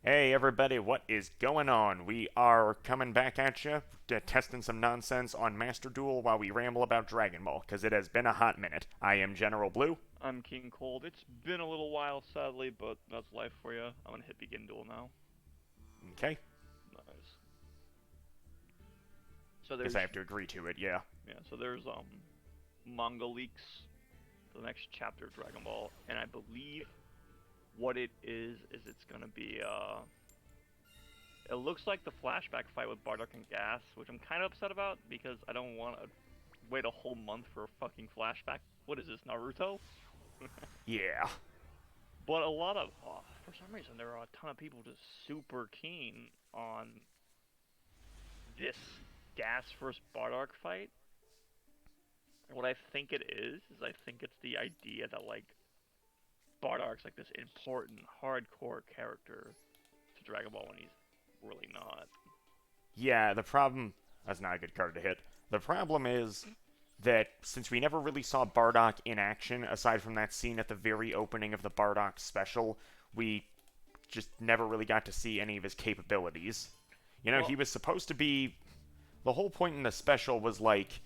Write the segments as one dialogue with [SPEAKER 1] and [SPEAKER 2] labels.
[SPEAKER 1] Hey everybody, what is going on? We are coming back at you, testing some nonsense on Master Duel while we ramble about Dragon Ball, because it has been a hot minute. I am General Blue.
[SPEAKER 2] I'm King Cold. It's been a little while, sadly, but that's life for you. I'm gonna hit begin duel now.
[SPEAKER 1] Okay,
[SPEAKER 2] Nice. So
[SPEAKER 1] guess I
[SPEAKER 2] there's
[SPEAKER 1] have to agree to it, yeah.
[SPEAKER 2] there's manga leaks for the next chapter of Dragon Ball, and I believe what it is it's gonna be it looks like the flashback fight with Bardock and Gas, which I'm kind of upset about because I don't want to wait a whole month for a fucking flashback. What is this, Naruto?
[SPEAKER 1] Yeah.
[SPEAKER 2] But a lot of, for some reason, there are a ton of people just super keen on this Gas versus Bardock fight. And what I think it is I think it's the idea that, like, Bardock's, like, this important, hardcore character to Dragon Ball when he's really not.
[SPEAKER 1] Yeah, the problem. That's not a good card to hit. The problem is that since we never really saw Bardock in action, aside from that scene at the very opening of the Bardock special, we just never really got to see any of his capabilities. You know,
[SPEAKER 2] Well,
[SPEAKER 1] he was supposed to be. The whole point in the special was like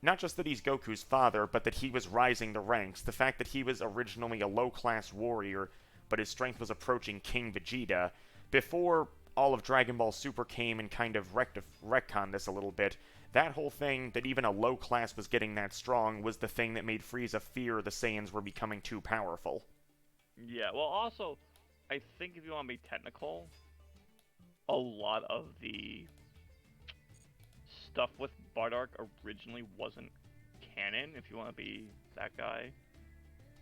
[SPEAKER 1] not just that he's Goku's father, but that he was rising the ranks. The fact that he was originally a low class warrior, but his strength was approaching King Vegeta. Before all of Dragon Ball Super came and kind of retconned this a little bit, that whole thing, that even a low class was getting that strong, was the thing that made Frieza fear the Saiyans were becoming too powerful.
[SPEAKER 2] yeah, well, also, I think if you want to be technical, a lot of the stuff with Bardock originally wasn't canon, if you want to be that guy.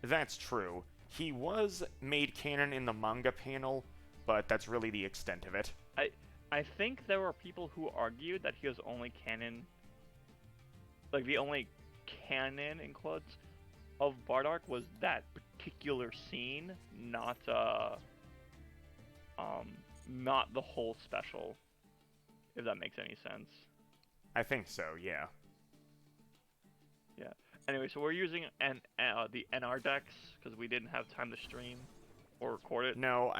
[SPEAKER 1] That's true. He was made canon in the manga panel, but that's really the extent of it.
[SPEAKER 2] I I think there were people who argued that he was only canon, like the only canon in quotes of Bardock was that particular scene, um not the whole special, if that makes any sense.
[SPEAKER 1] I think so, yeah.
[SPEAKER 2] Yeah. Anyway, so we're using the NR decks because we didn't have time to stream or record it.
[SPEAKER 1] No,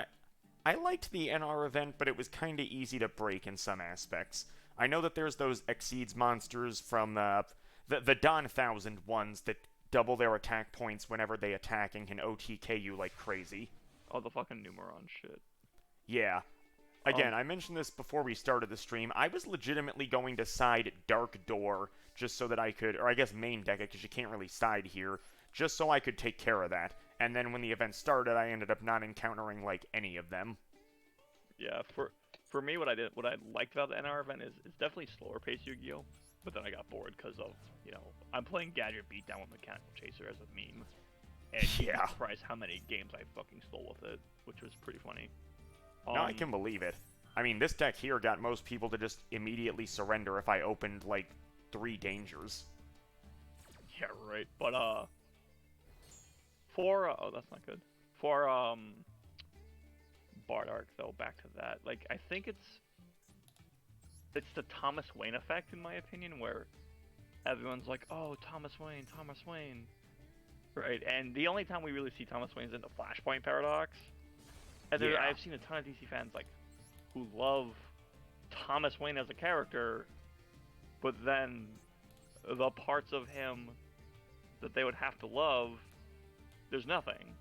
[SPEAKER 1] I liked the NR event, but it was kind of easy to break in some aspects. I know that there's those Exceeds monsters from the Don Thousand ones that double their attack points whenever they attack and can OTK you like crazy.
[SPEAKER 2] Oh, the fucking Numeron shit.
[SPEAKER 1] Yeah.
[SPEAKER 2] Um,
[SPEAKER 1] Again, I mentioned this before we started the stream. I was legitimately going to side Dark Door just so that I could, or I guess main deck it because you can't really side here, just so I could take care of that. And then when the event started, I ended up not encountering like any of them.
[SPEAKER 2] yeah, for me, what I liked about the NR event is it's definitely slower paced Yu-Gi-Oh. But then I got bored because of I'm playing Gadget Beatdown with Mechanical Chaser as a meme, and you'd be
[SPEAKER 1] Yeah.
[SPEAKER 2] surprised how many games I fucking stole with it, which was pretty funny.
[SPEAKER 1] No, I
[SPEAKER 2] Um,
[SPEAKER 1] can believe it. I mean, this deck here got most people to just immediately surrender if I opened, like, 3 dangers.
[SPEAKER 2] yeah, right. But for oh, that's not good. For Bardock though, back to that. Like I think it's the Thomas Wayne effect in my opinion, where everyone's like, "Oh, Thomas Wayne, Thomas Wayne," right? And the only time we really see Thomas Wayne is in the Flashpoint paradox. And
[SPEAKER 1] Yeah.
[SPEAKER 2] I've seen a ton of DC fans like who love Thomas Wayne as a character, but then the parts of him that they would have to love, there's nothing.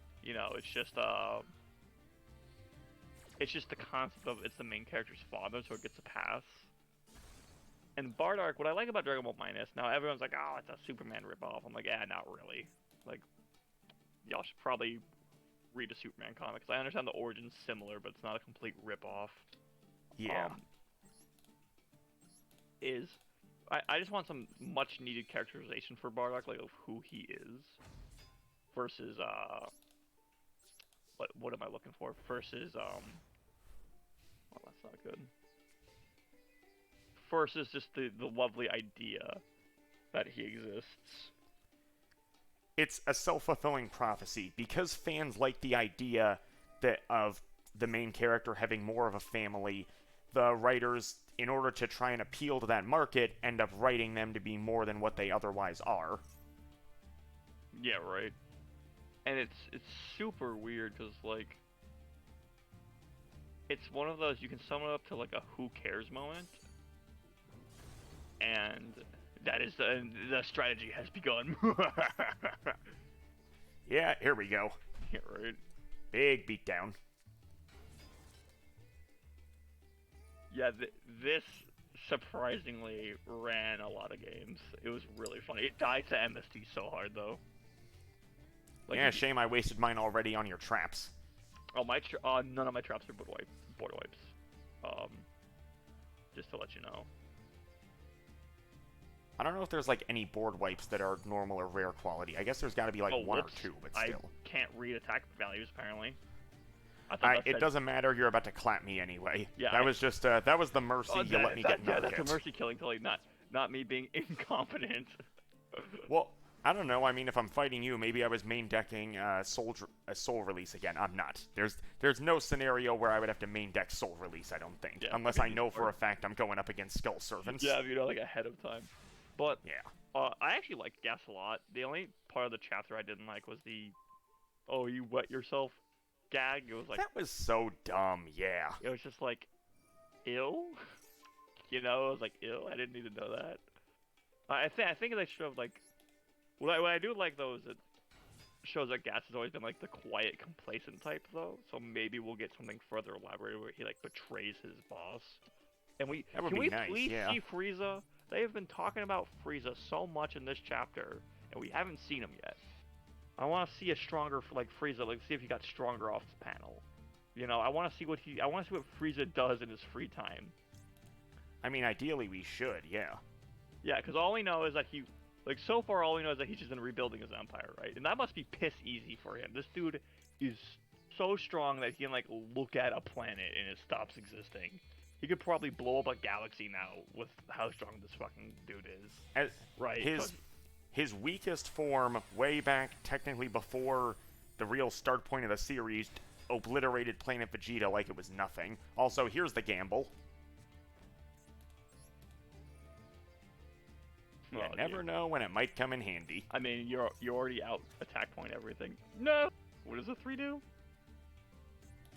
[SPEAKER 2] It's just the concept of it's the main character's father, so it gets a pass. And Bardock, what I like about Dragon Ball Minus, now everyone's like, oh, it's a Superman ripoff. I'm like, yeah, not really. Like, y'all should probably read a Superman comic, because I understand the origin's similar, but it's not a complete ripoff.
[SPEAKER 1] Yeah.
[SPEAKER 2] Um, is I just want some much needed characterization for Bardock, like of who he is, versus what am I looking for? Versus well, that's not good. Versus just the lovely idea that he exists.
[SPEAKER 1] It's a self-fulfilling prophecy because fans like the idea that of the main character having more of a family. The writers, in order to try and appeal to that market, end up writing them to be more than what they otherwise are.
[SPEAKER 2] Yeah, right. And it's super weird because like it's one of those you can sum it up to like a who cares moment, and that is the strategy has begun.
[SPEAKER 1] Yeah, here we go.
[SPEAKER 2] Yeah, right.
[SPEAKER 1] Big beatdown.
[SPEAKER 2] Yeah, this surprisingly ran a lot of games. It was really funny. It died to MST so hard though. Like,
[SPEAKER 1] Yeah, shame I wasted mine already on your traps.
[SPEAKER 2] oh none of my traps are border wipes. Um, just to let you know.
[SPEAKER 1] I don't know if there's like any board wipes that are normal or rare quality. I guess there's got to be like one
[SPEAKER 2] whoops.
[SPEAKER 1] or two, but
[SPEAKER 2] I
[SPEAKER 1] still.
[SPEAKER 2] can't read attack values apparently. I thought
[SPEAKER 1] It doesn't matter. You're about to clap me anyway.
[SPEAKER 2] Yeah,
[SPEAKER 1] that was just that was the mercy you let me get.
[SPEAKER 2] Yeah, that's a mercy killing, totally not me being incompetent.
[SPEAKER 1] Well, I don't know. I mean, if I'm fighting you, maybe I was main decking soul release again. I'm not. There's no scenario where I would have to main deck soul release. I don't think,
[SPEAKER 2] Yeah,
[SPEAKER 1] unless I know for a fact I'm going up against Skull Servants.
[SPEAKER 2] Yeah, you know, like ahead of time. But
[SPEAKER 1] yeah,
[SPEAKER 2] I actually liked Gas a lot. The only part of the chapter I didn't like was the, oh, you wet yourself gag. It was like,
[SPEAKER 1] that was so dumb. Yeah.
[SPEAKER 2] it was just like, ill. You know, it was like ill. I didn't need to know that. I think they should have like, what I do like though is it shows that Gas has always been like the quiet, complacent type though. So maybe we'll get something further elaborated where he like betrays his boss. And
[SPEAKER 1] That would
[SPEAKER 2] can
[SPEAKER 1] be
[SPEAKER 2] we
[SPEAKER 1] nice,
[SPEAKER 2] please
[SPEAKER 1] yeah.
[SPEAKER 2] see Frieza? They have been talking about Frieza so much in this chapter, and we haven't seen him yet. I want to see a stronger like Frieza, like see if he got stronger off the panel. You know, I want to see what Frieza does in his free time.
[SPEAKER 1] I mean, ideally we should. Yeah.
[SPEAKER 2] Yeah, because all we know is that so far all we know is that he's just been rebuilding his empire, right? And that must be piss easy for him. This dude is so strong that he can like look at a planet and it stops existing. He could probably blow up a galaxy now with how strong this fucking dude is. Right.
[SPEAKER 1] His weakest form, way back technically before the real start point of the series, obliterated Planet Vegeta like it was nothing. Also, here's the gamble. You never know when it might come in handy.
[SPEAKER 2] I mean, you're already out attack point everything. No! What does the 3 do?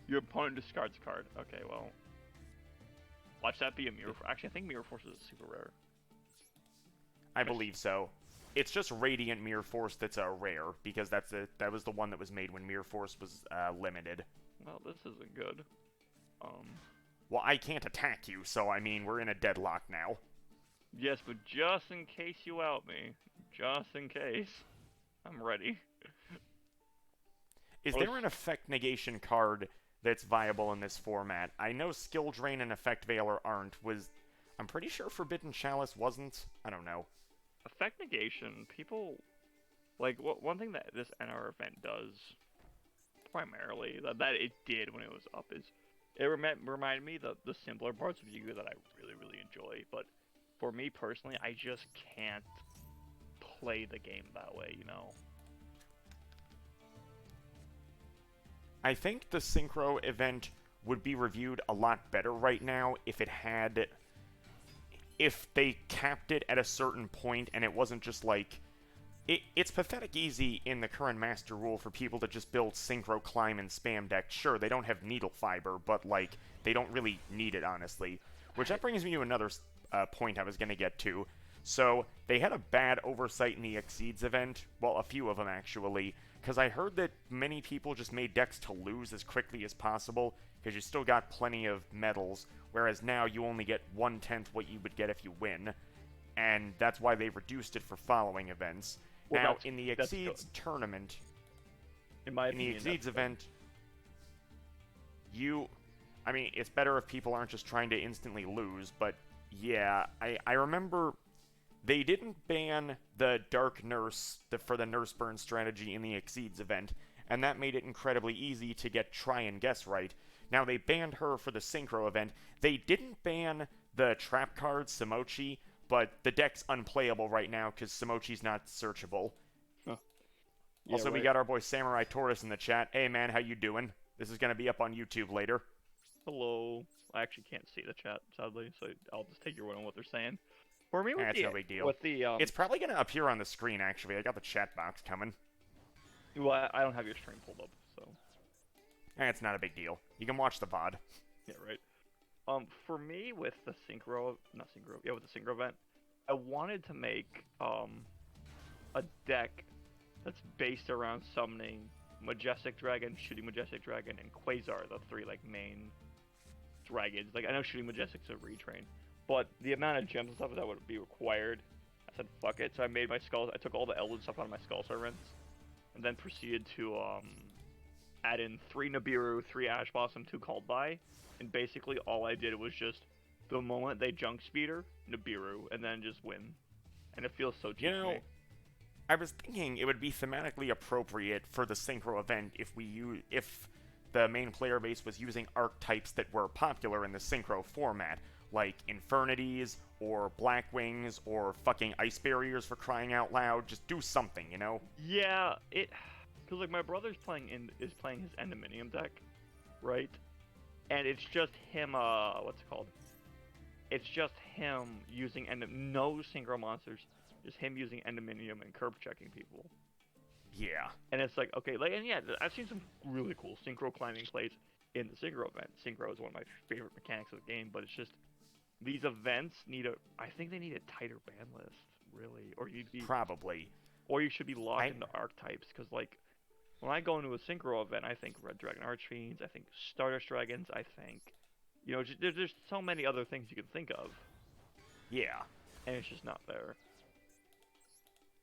[SPEAKER 2] Your opponent discards a card. Okay, well. Watch that be a Mirror Force. Actually, I think Mirror Force is super rare.
[SPEAKER 1] I believe so. It's just Radiant Mirror Force that's a rare, because that was the one that was made when Mirror Force was limited.
[SPEAKER 2] Well, this isn't good.
[SPEAKER 1] Well, I can't attack you, so I mean, we're in a deadlock now.
[SPEAKER 2] Yes, but just in case you out me, just in case, I'm ready.
[SPEAKER 1] Is there an effect negation card that's viable in this format? I know Skill Drain and Effect Veiler aren't. I'm pretty sure Forbidden Chalice wasn't. I don't know.
[SPEAKER 2] Effect negation, people like one thing that this NR event does primarily that it did when it was up is it reminded me the simpler parts of Yu-Gi-Oh that I really enjoy, but for me personally, I just can't play the game that way, you know.
[SPEAKER 1] I think the Synchro event would be reviewed a lot better right now if they capped it at a certain point and it wasn't just like... It's pathetic easy in the current Master Rule for people to just build Synchro, Climb, and Spam decks. Sure, they don't have Needle Fiber, but, like, they don't really need it, honestly. Which that brings me to another point I was going to get to. So, they had a bad oversight in the Exceeds event. Well, a few of them, actually. Because I heard that many people just made decks to lose as quickly as possible, because you still got plenty of medals, whereas now you only get 1/10 what you would get if you win. And that's why they reduced it for following events.
[SPEAKER 2] Well,
[SPEAKER 1] now, in the Exceeds tournament,
[SPEAKER 2] in the
[SPEAKER 1] Exceeds event, I mean, it's better if people aren't just trying to instantly lose, but yeah, I remember they didn't ban the Dark Nurse for the Nurse Burn strategy in the Exceeds event, and that made it incredibly easy to get Try and Guess right. Now, they banned her for the Synchro event. They didn't ban the trap card, Samochi, but the deck's unplayable right now because Samochi's not searchable.
[SPEAKER 2] Huh. Yeah,
[SPEAKER 1] also,
[SPEAKER 2] right.
[SPEAKER 1] we got our boy Samurai Tortoise in the chat. Hey, man, how you doing? This is going to be up on YouTube later.
[SPEAKER 2] Hello. I actually can't see the chat, sadly, so I'll just take your word on what they're saying. For me,
[SPEAKER 1] That's no big deal. It's probably going to appear on the screen, actually. I got the chat box coming.
[SPEAKER 2] Well, I don't have your stream pulled up, so...
[SPEAKER 1] It's not a big deal. You can watch the VOD.
[SPEAKER 2] Yeah, right. For me, with the synchro, not synchro, yeah, with the synchro event, I wanted to make a deck that's based around summoning Majestic Dragon, Shooting Majestic Dragon, and Quasar, the three like main dragons. Like I know Shooting Majestic's a retrain, but the amount of gems and stuff that would be required, I said fuck it. So I made my skulls. I took all the Elden stuff out of my skull servants, and then proceeded to add in 3 Nibiru, 3 Ash Blossom, 2 Called By, and basically all I did was just the moment they junk speeder, Nibiru, and then just win. And it feels so
[SPEAKER 1] You
[SPEAKER 2] cheap to me.
[SPEAKER 1] know, I was thinking it would be thematically appropriate for the Synchro event if the main player base was using archetypes that were popular in the Synchro format, like Infernities or Blackwings or fucking Ice Barriers for crying out loud. Just do something, you know?
[SPEAKER 2] Yeah, because like my brother's is playing his Endominium deck, right? And it's just him. What's it called? It's just him using no synchro monsters, just him using Endominium and curb checking people.
[SPEAKER 1] Yeah.
[SPEAKER 2] And it's like, okay, like, and yeah, I've seen some really cool synchro climbing plays in the synchro event. Synchro is one of my favorite mechanics of the game, but it's just these events I think they need a tighter ban list, really,
[SPEAKER 1] Probably.
[SPEAKER 2] or you should be locked
[SPEAKER 1] I
[SPEAKER 2] into archetypes, because like when I go into a synchro event, I think Red Dragon Archfiends, I think Stardust Dragons, I think, there's so many other things you can think of,
[SPEAKER 1] Yeah.
[SPEAKER 2] and it's just not there.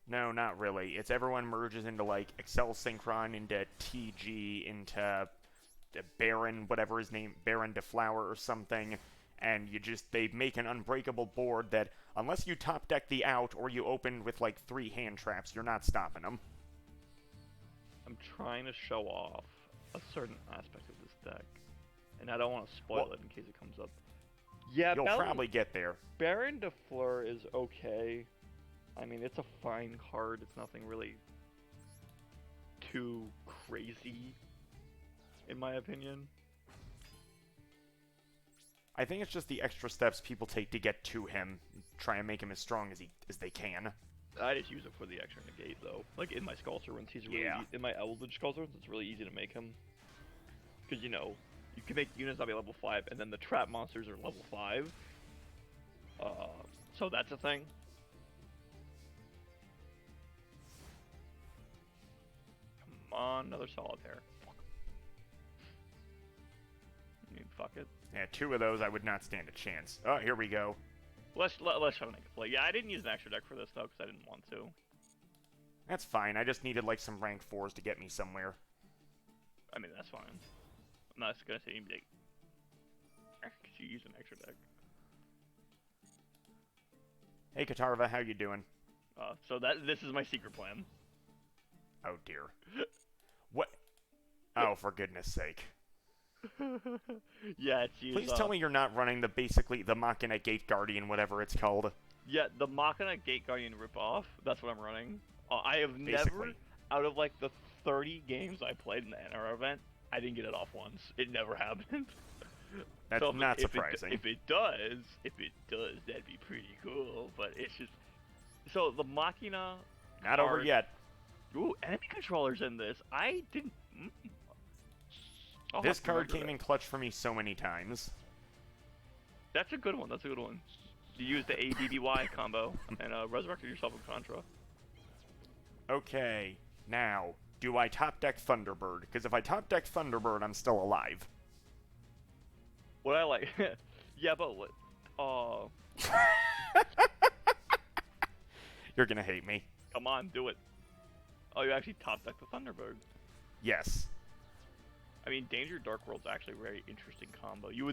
[SPEAKER 1] No, not really. It's everyone merges into like Excel Synchron, into TG, into Baron, whatever his name, Baron Deflower or something, and they make an unbreakable board that unless you top deck the out or you open with like 3 hand traps, you're not stopping them.
[SPEAKER 2] I'm trying to show off a certain aspect of this deck, and I don't want to spoil it in case it comes up. Yeah,
[SPEAKER 1] You'll probably get there.
[SPEAKER 2] Baron de Fleur is okay. I mean, it's a fine card. It's nothing really too crazy, in my opinion.
[SPEAKER 1] I think it's just the extra steps people take to get to him, try and make him as strong as they can.
[SPEAKER 2] I just use it for the extra negate, though. Like, in my Skull Servants, he's really in my Eldritch Skull Servants, it's really easy to make him. Because, you can make units not be level 5, and then the trap monsters are level 5. So that's a thing. Come on, another Solitaire. I mean, fuck it.
[SPEAKER 1] Yeah, 2 of those I would not stand a chance. Oh, here we go.
[SPEAKER 2] Let's try to make a play. Yeah, I didn't use an extra deck for this, though, because I didn't want to.
[SPEAKER 1] That's fine. I just needed like some rank 4s to get me somewhere.
[SPEAKER 2] I mean, that's fine. I'm not gonna say anything. Because you use an extra deck.
[SPEAKER 1] Hey, Katarva, how you doing?
[SPEAKER 2] So this is my secret plan.
[SPEAKER 1] Oh, dear. What? Oh, for goodness sake.
[SPEAKER 2] Yeah, it's used.
[SPEAKER 1] Please tell me you're not running basically the Machina Gate Guardian, whatever it's called.
[SPEAKER 2] Yeah, the Machina Gate Guardian ripoff. That's what I'm running. I have
[SPEAKER 1] Basically.
[SPEAKER 2] never, out of like the 30 games I played in the NR event, I didn't get it off once. It never happened.
[SPEAKER 1] That's
[SPEAKER 2] so
[SPEAKER 1] not surprising.
[SPEAKER 2] If it does, that'd be pretty cool. But it's just so the Machina.
[SPEAKER 1] Not over yet.
[SPEAKER 2] Ooh, enemy controllers in this. I didn't.
[SPEAKER 1] This card came in clutch for me so many times.
[SPEAKER 2] That's a good one. That's a good one. You used the ABBY combo and resurrected yourself in Contra.
[SPEAKER 1] Okay, now, do I top deck Thunderbird? Because if I top deck Thunderbird, I'm still alive.
[SPEAKER 2] What I like, yeah, but what?
[SPEAKER 1] You're gonna hate me.
[SPEAKER 2] Come on, do it. Oh, you actually top deck the Thunderbird.
[SPEAKER 1] Yes.
[SPEAKER 2] I mean, Danger Dark World's actually a very interesting combo. You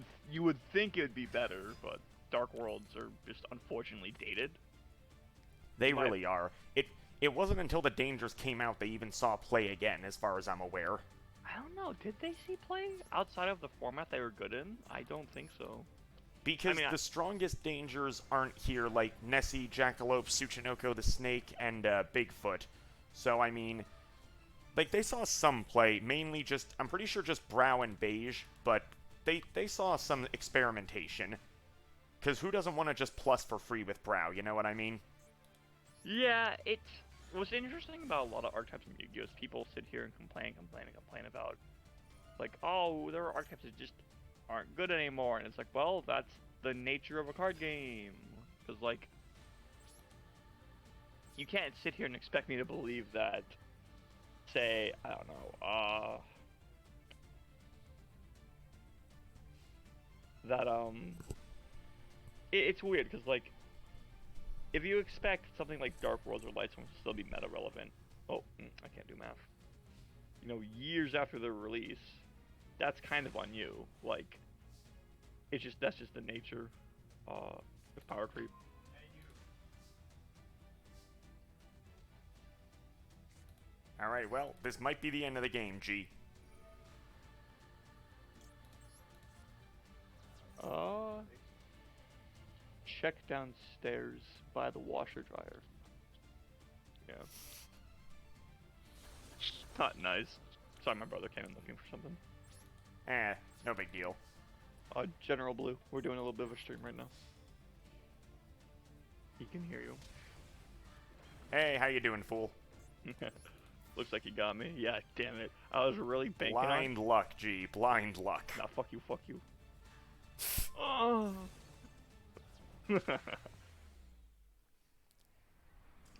[SPEAKER 2] would think it would be better, but Dark Worlds are just unfortunately dated.
[SPEAKER 1] They really are. It wasn't until the Dangers came out they even saw play again, as far as I'm aware.
[SPEAKER 2] I don't know. Did they see play outside of the format they were good in? I don't think so.
[SPEAKER 1] Because the strongest Dangers aren't here, like Nessie, Jackalope, Tsuchinoko the Snake, and Bigfoot. So, I mean, like, they saw some play, mainly just, I'm pretty sure just Brow and Beige, but they saw some experimentation. Because who doesn't want to just plus for free with Brow, you know what I mean?
[SPEAKER 2] Yeah, what's interesting about a lot of archetypes in Yu-Gi-Oh! Is people sit here and complain about, like, oh, there are archetypes that just aren't good anymore. And it's like, well, that's the nature of a card game. Because, like, you can't sit here and expect me to believe that, say, I don't know, that, it's weird, because, like, if you expect something like Dark Worlds or Lightstorm to still be meta relevant, oh, I can't do math. You know, years after their release, that's kind of on you. Like, that's just the nature of power creep.
[SPEAKER 1] Alright, well, this might be the end of the game, G.
[SPEAKER 2] Uh, check downstairs by the washer dryer. Yeah. Not nice. Sorry, my brother came in looking for something.
[SPEAKER 1] No big deal.
[SPEAKER 2] General Blue, we're doing a little bit of a stream right now. He can hear you.
[SPEAKER 1] Hey, how you doing, fool?
[SPEAKER 2] Looks like he got me. Yeah, damn it. I was really banking
[SPEAKER 1] Blind luck, G. Blind luck.
[SPEAKER 2] Nah, fuck you, fuck you. Oh.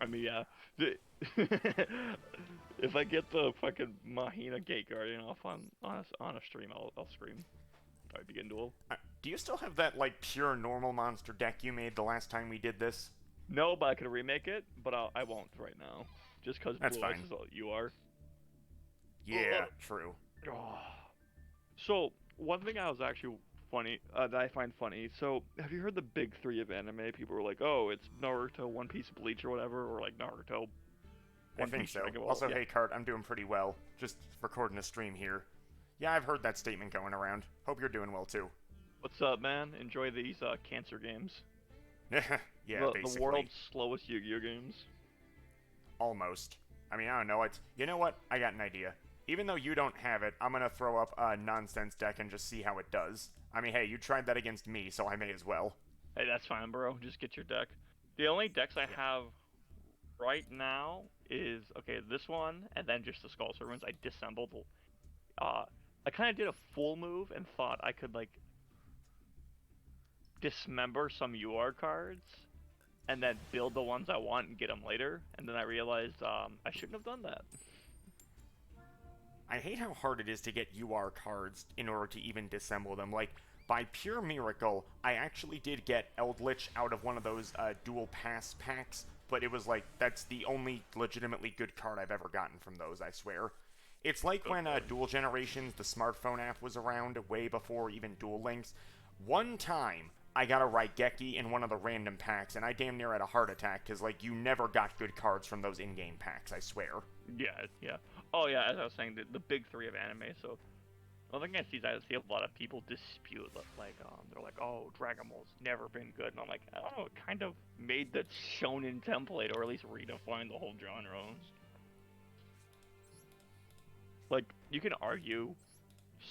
[SPEAKER 2] I mean, yeah. If I get the fucking Mahina Gate Guardian off on a stream, I'll scream. Alright, begin duel.
[SPEAKER 1] Do you still have that, like, pure normal monster deck you made the last time we did this?
[SPEAKER 2] No, but I could remake it, but I won't right now. Just because
[SPEAKER 1] That's
[SPEAKER 2] Blue
[SPEAKER 1] fine.
[SPEAKER 2] Eyes is all you are.
[SPEAKER 1] Yeah, true.
[SPEAKER 2] So, one thing I was actually funny, that I find funny, so, have you heard the big three of anime? People were like, oh, it's Naruto, One Piece, Bleach, or whatever, or like Naruto,
[SPEAKER 1] I
[SPEAKER 2] One
[SPEAKER 1] think
[SPEAKER 2] Piece,
[SPEAKER 1] so.
[SPEAKER 2] Dragon Ball.
[SPEAKER 1] Also,
[SPEAKER 2] Yeah.
[SPEAKER 1] hey, Cart, I'm doing pretty well. Just recording a stream here. Yeah, I've heard that statement going around. Hope you're doing well, too.
[SPEAKER 2] What's up, man? Enjoy these cancer games.
[SPEAKER 1] Yeah, basically.
[SPEAKER 2] The world's slowest Yu-Gi-Oh games.
[SPEAKER 1] Almost. I mean, I don't know. You know what? I got an idea. Even though you don't have it, I'm gonna throw up a nonsense deck and just see how it does. I mean, hey, you tried that against me, so I may as well.
[SPEAKER 2] Hey, that's fine, bro. Just get your deck. The only decks I have right now is, okay, this one, and then just the Skull Servants. I disassembled. I kind of did a full move and thought I could, like, dismember some UR cards and then build the ones I want and get them later. And then I realized I shouldn't have done that.
[SPEAKER 1] I hate how hard it is to get UR cards in order to even disassemble them. Like, by pure miracle, I actually did get Eldritch out of one of those dual pass packs, but it was like, that's the only legitimately good card I've ever gotten from those, I swear. It's like when Dual Generations, the smartphone app, was around way before even Duel Links. One time, I got a Raigeki in one of the random packs, and I damn near had a heart attack, because, like, you never got good cards from those in-game packs, I swear.
[SPEAKER 2] Yeah. Oh, yeah, as I was saying, the big three of anime, so... One thing I see a lot of people dispute, like, they're like, oh, Dragon Ball's never been good, and I'm like, oh, it kind of made the shonen template, or at least redefined the whole genre. Like, you can argue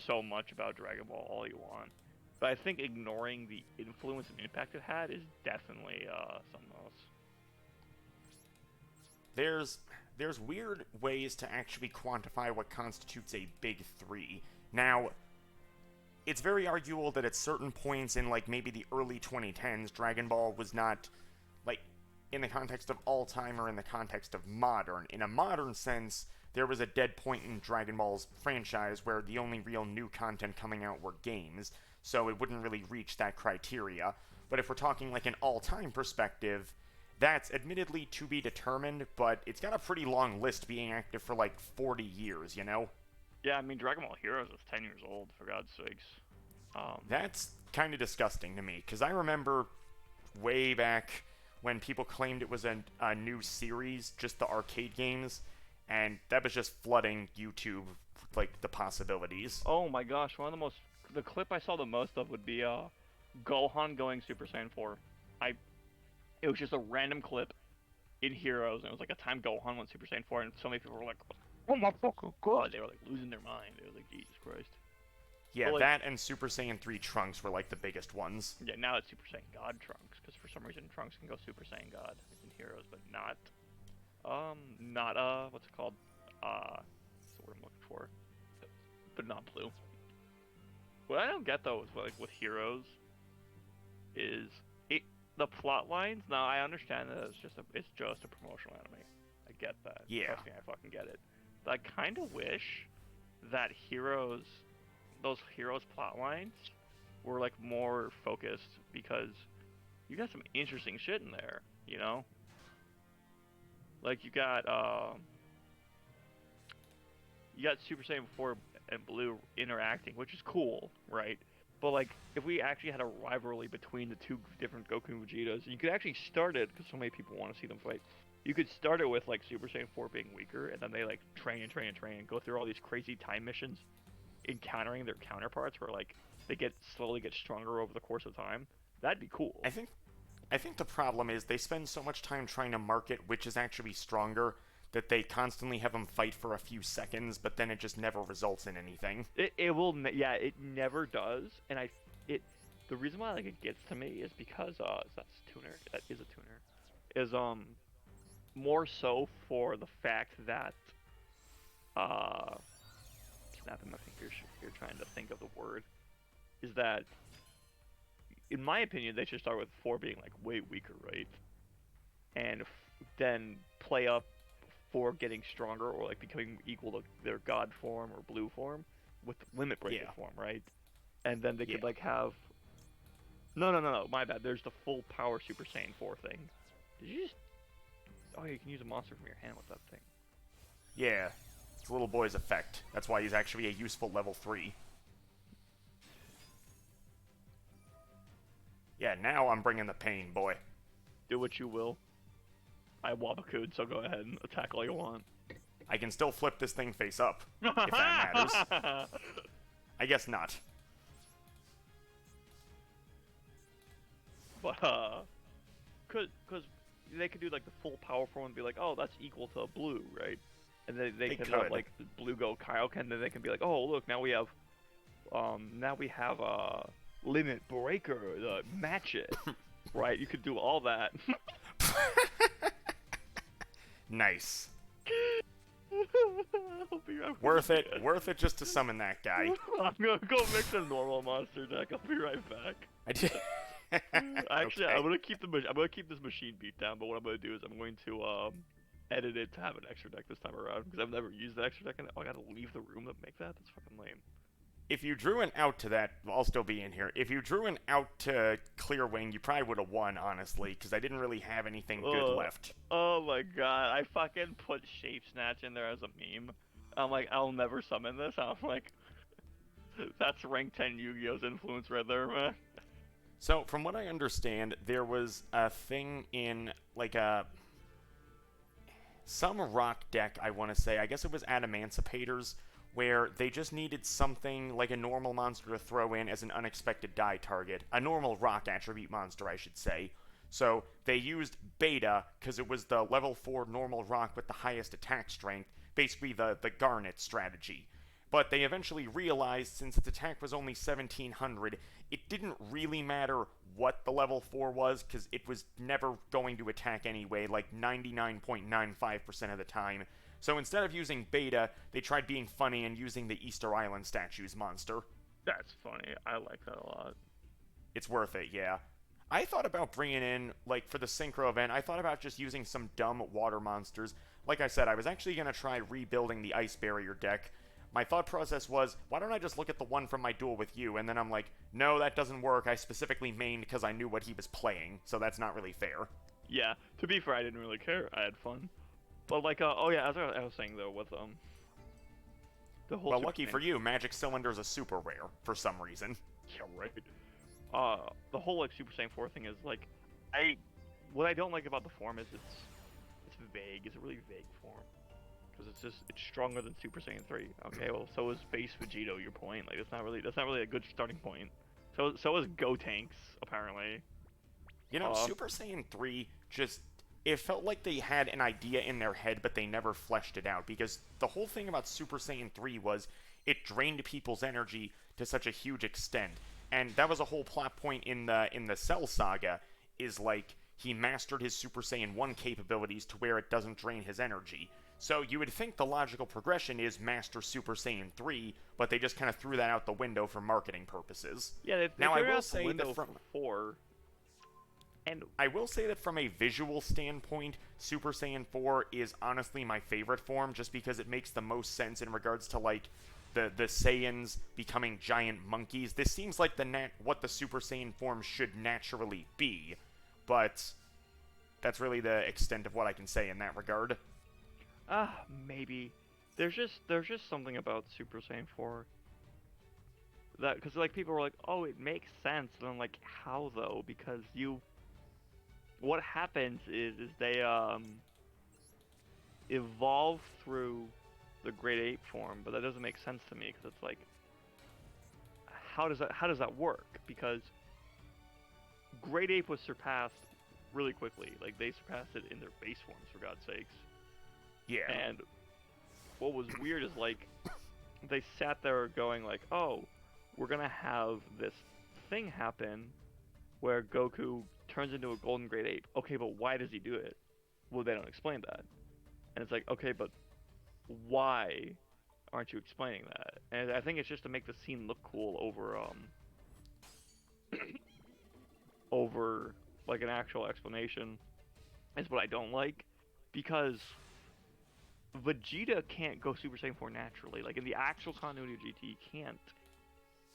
[SPEAKER 2] so much about Dragon Ball all you want, but I think ignoring the influence and impact it had is definitely something else.
[SPEAKER 1] There's weird ways to actually quantify what constitutes a big three. Now, it's very arguable that at certain points in, like, maybe the early 2010s, Dragon Ball was not, like, in the context of all-time or in the context of modern. In a modern sense, there was a dead point in Dragon Ball's franchise where the only real new content coming out were games, so it wouldn't really reach that criteria. But if we're talking, like, an all-time perspective, that's admittedly to be determined, but it's got a pretty long list being active for, like, 40 years, you know?
[SPEAKER 2] Yeah, I mean, Dragon Ball Heroes is 10 years old, for God's sakes.
[SPEAKER 1] That's kind of disgusting to me, because I remember way back when people claimed it was a new series, just the arcade games, and that was just flooding YouTube with, like, the possibilities.
[SPEAKER 2] Oh my gosh, the clip I saw the most of would be Gohan going Super Saiyan 4. It was just a random clip in Heroes, and it was like a time Gohan went Super Saiyan 4, and so many people were like, oh my fucking god, they were like losing their mind. They were like, Jesus Christ.
[SPEAKER 1] Yeah,
[SPEAKER 2] like,
[SPEAKER 1] that and Super Saiyan 3 Trunks were, like, the biggest ones.
[SPEAKER 2] Yeah, now it's Super Saiyan God Trunks, because for some reason Trunks can go Super Saiyan God in Heroes, but not, what's it called? What's the word I'm looking for? But not Blue. What I don't get though is like with Heroes is it the plot lines. Now I understand that it's just a promotional anime. I get that.
[SPEAKER 1] Yeah.
[SPEAKER 2] Trust me, I fucking get it. But I kind of wish that those Heroes plot lines were like more focused because you got some interesting shit in there. You know, like you got Super Saiyan 4 and Blue interacting, which is cool, right? But like, if we actually had a rivalry between the two different Goku and Vegetas, you could actually start it because so many people want to see them fight. You could start it with like Super Saiyan 4 being weaker, and then they like train and train and train and go through all these crazy time missions, encountering their counterparts, where like they slowly get stronger over the course of time. That'd be cool.
[SPEAKER 1] I think I think the problem is they spend so much time trying to market which is actually stronger that they constantly have them fight for a few seconds, but then it just never results in anything.
[SPEAKER 2] Yeah, it never does, and it the reason why like it gets to me is because that's tuner that is a tuner is more so for the fact that uh snapping my fingers you're trying to think of the word is that in my opinion they should start with 4 being like way weaker, right, and then play up for getting stronger or like becoming equal to their god form or blue form with limit breaker
[SPEAKER 1] Yeah.
[SPEAKER 2] form, right? And then they
[SPEAKER 1] Yeah.
[SPEAKER 2] could like have no, my bad. There's the full power Super Saiyan 4 thing. Did you just Oh, you can use a monster from your hand with that thing.
[SPEAKER 1] Yeah. It's a little boy's effect. That's why he's actually a useful level 3. Yeah, now I'm bringing the pain, boy.
[SPEAKER 2] Do what you will. I Wabaku'd, so go ahead and attack all you want.
[SPEAKER 1] I can still flip this thing face up, if that matters. I guess not.
[SPEAKER 2] But cause they could do like the full power form and be like, oh, that's equal to blue, right? And they could have
[SPEAKER 1] could.
[SPEAKER 2] like blue go Kaioken, and then they can be like, oh, look, now we have a limit breaker, match it, right? You could do all that.
[SPEAKER 1] Nice.
[SPEAKER 2] I'll be right
[SPEAKER 1] Worth it. Worth it just to summon that guy.
[SPEAKER 2] I'm gonna go mix a normal monster deck. I'll be right back.
[SPEAKER 1] I did.
[SPEAKER 2] Actually,
[SPEAKER 1] Okay.
[SPEAKER 2] I'm gonna keep this machine beat down. But what I'm gonna do is I'm going to edit it to have an extra deck this time around because I've never used the extra deck and I gotta leave the room to make that. That's fucking lame.
[SPEAKER 1] If you drew an out to that, well, I'll still be in here. If you drew an out to Clear Wing, you probably would have won, honestly, because I didn't really have anything good left.
[SPEAKER 2] Oh my god, I fucking put Shape Snatch in there as a meme. I'm like, I'll never summon this. I'm like, that's rank 10 Yu-Gi-Oh's influence right there, man.
[SPEAKER 1] So, from what I understand, there was a thing in, like, some rock deck, I want to say. I guess it was Adamanticators, where they just needed something like a normal monster to throw in as an unexpected die target. A normal rock attribute monster, I should say. So they used Beta, because it was the level 4 normal rock with the highest attack strength, basically the Garnet strategy. But they eventually realized, since its attack was only 1700, it didn't really matter what the level 4 was, because it was never going to attack anyway, like 99.95% of the time. So instead of using Beta, they tried being funny and using the Easter Island statues monster.
[SPEAKER 2] That's funny. I like that a lot.
[SPEAKER 1] It's worth it, yeah. I thought about bringing in, like, for the Synchro event, I thought about just using some dumb water monsters. Like I said, I was actually going to try rebuilding the Ice Barrier deck. My thought process was, why don't I just look at the one from my duel with you? And then I'm like, no, that doesn't work. I specifically mained because I knew what he was playing, so that's not really fair.
[SPEAKER 2] Yeah, to be fair, I didn't really care. I had fun. But like, oh yeah, as I was saying though, with the whole
[SPEAKER 1] Well,
[SPEAKER 2] Super
[SPEAKER 1] lucky
[SPEAKER 2] Saiyan-
[SPEAKER 1] for you, Magic Cylinder's a super rare, for some reason.
[SPEAKER 2] Yeah, right. The whole like Super Saiyan 4 thing is like, what I don't like about the form is it's vague. It's a really vague form because it's stronger than Super Saiyan 3. Okay, well, so is Base Vegito. Your point, like, that's not really a good starting point. So is Gotenks apparently.
[SPEAKER 1] You know, Super Saiyan 3 just... It felt like they had an idea in their head, but they never fleshed it out, because the whole thing about Super Saiyan 3 was it drained people's energy to such a huge extent. And that was a whole plot point in the Cell Saga, is like, he mastered his Super Saiyan 1 capabilities to where it doesn't drain his energy. So you would think the logical progression is Master Super Saiyan 3, but they just kind of threw that out the window for marketing purposes.
[SPEAKER 2] Yeah, they
[SPEAKER 1] Now,
[SPEAKER 2] threw it out the window for 4. And
[SPEAKER 1] I will say that from a visual standpoint, Super Saiyan 4 is honestly my favorite form just because it makes the most sense in regards to, like, the Saiyans becoming giant monkeys. This seems like what the Super Saiyan form should naturally be, but that's really the extent of what I can say in that regard.
[SPEAKER 2] maybe there's just something about Super Saiyan 4 that, because like people were like, oh, it makes sense, and I'm like, how though? Because what happens is they evolve through the Great Ape form, but that doesn't make sense to me because it's like, how does that work? Because Great Ape was surpassed really quickly. Like they surpassed it in their base forms, for God's sakes.
[SPEAKER 1] Yeah.
[SPEAKER 2] And what was weird is like they sat there going like, oh, we're gonna have this thing happen where Goku turns into a golden great ape. Okay, but why does he do it? Well, they don't explain that. And it's like, okay, but why aren't you explaining that? And I think it's just to make the scene look cool over like an actual explanation is what I don't like, because Vegeta can't go Super Saiyan 4 naturally. Like in the actual continuity of GT, he can't.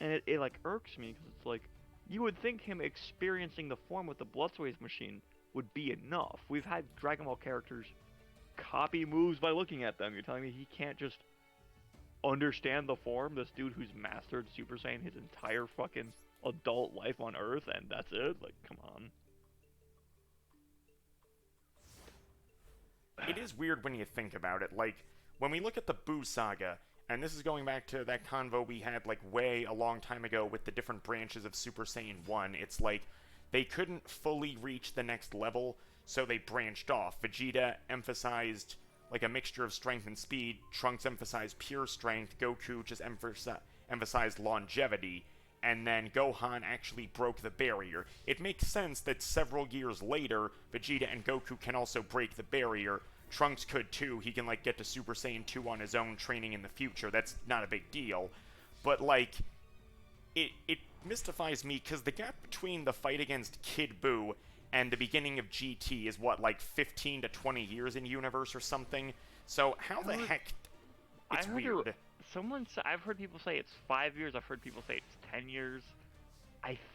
[SPEAKER 2] And it like irks me because it's like, you would think him experiencing the form with the Bloodstone's machine would be enough. We've had Dragon Ball characters copy moves by looking at them. You're telling me he can't just understand the form? This dude who's mastered Super Saiyan his entire fucking adult life on Earth, and that's it? Like, come on.
[SPEAKER 1] It is weird when you think about it. Like, when we look at the Buu saga, and this is going back to that convo we had, like, way a long time ago with the different branches of Super Saiyan 1, it's like they couldn't fully reach the next level, so they branched off. Vegeta emphasized, like, a mixture of strength and speed, Trunks emphasized pure strength, Goku just emphasized longevity, and then Gohan actually broke the barrier. It makes sense that several years later, Vegeta and Goku can also break the barrier. Trunks could too. He can, like, get to Super Saiyan 2 on his own, training in the future. That's not a big deal. But, like, it mystifies me because the gap between the fight against Kid Buu and the beginning of GT is, what, like 15 to 20 years in universe or something? So how the heck... It's weird.
[SPEAKER 2] I've heard people say it's 5 years. I've heard people say it's 10 years.